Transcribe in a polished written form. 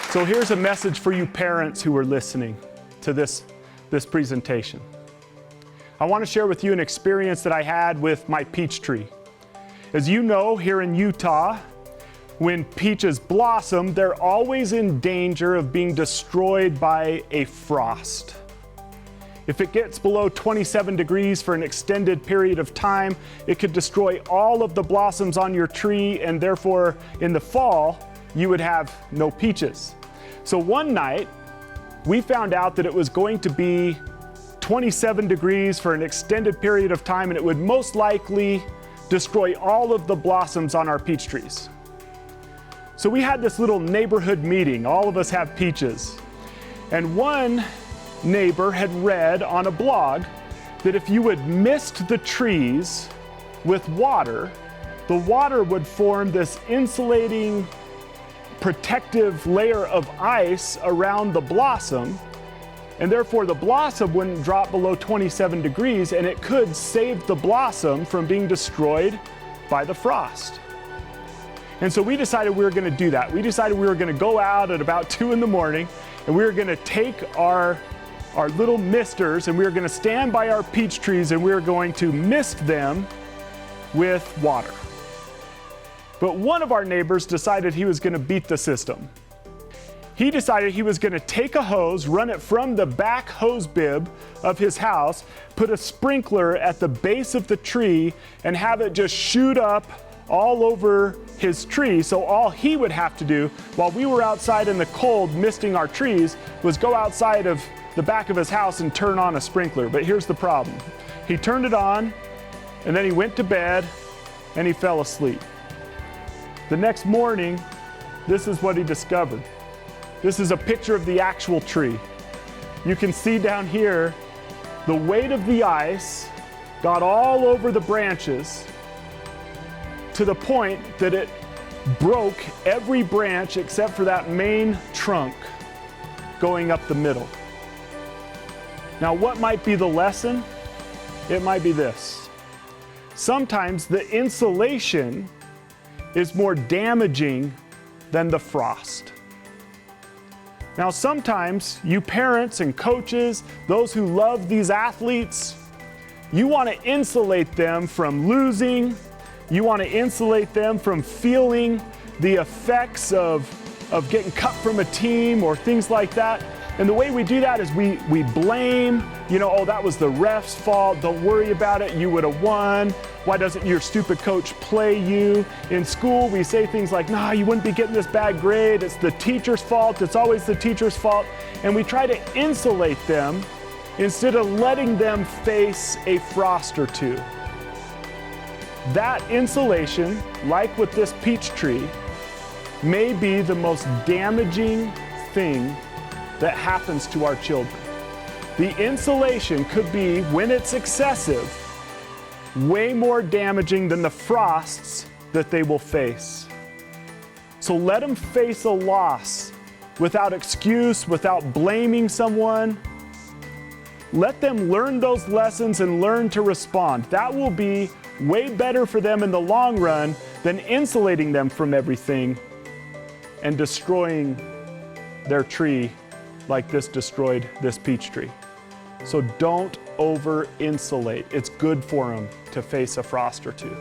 So here's a message for you parents who are listening to this presentation. I want to share with you an experience that I had with my peach tree. As you know, here in Utah, when peaches blossom, they're always in danger of being destroyed by a frost. If it gets below 27 degrees for an extended period of time, it could destroy all of the blossoms on your tree, and therefore in the fall, you would have no peaches. So one night, we found out that it was going to be 27 degrees for an extended period of time, and it would most likely destroy all of the blossoms on our peach trees. So we had this little neighborhood meeting. All of us have peaches. And one neighbor had read on a blog that if you would mist the trees with water, the water would form this insulating protective layer of ice around the blossom, and therefore the blossom wouldn't drop below 27 degrees, and it could save the blossom from being destroyed by the frost. And so we decided we were going to do that. We decided we were going to go out at about 2 in the morning, and we were going to take our little misters, and we were going to stand by our peach trees, and we were going to mist them with water. But one of our neighbors decided he was going to beat the system. He decided he was going to take a hose, run it from the back hose bib of his house, put a sprinkler at the base of the tree, and have it just shoot up all over his tree. So all he would have to do while we were outside in the cold misting our trees was go outside of the back of his house and turn on a sprinkler. But here's the problem. He turned it on, and then he went to bed, and he fell asleep. The next morning, this is what he discovered. This is a picture of the actual tree. You can see down here, the weight of the ice got all over the branches to the point that it broke every branch except for that main trunk going up the middle. Now, what might be the lesson? It might be this. Sometimes the insulation is more damaging than the frost. Now, sometimes you parents and coaches, those who love these athletes, you want to insulate them from losing. You want to insulate them from feeling the effects of getting cut from a team or things like that. And the way we do that is we blame, oh, that was the ref's fault. Don't worry about it. You would have won. Why doesn't your stupid coach play you? In school, we say things like, nah, you wouldn't be getting this bad grade. It's the teacher's fault. It's always the teacher's fault. And we try to insulate them instead of letting them face a frost or two. That insulation, like with this peach tree, may be the most damaging thing that happens to our children. The insulation could be, when it's excessive, way more damaging than the frosts that they will face. So let them face a loss without excuse, without blaming someone. Let them learn those lessons and learn to respond. That will be way better for them in the long run than insulating them from everything and destroying their tree like this destroyed this peach tree. So don't over-insulate. It's good for them to face a frost or two.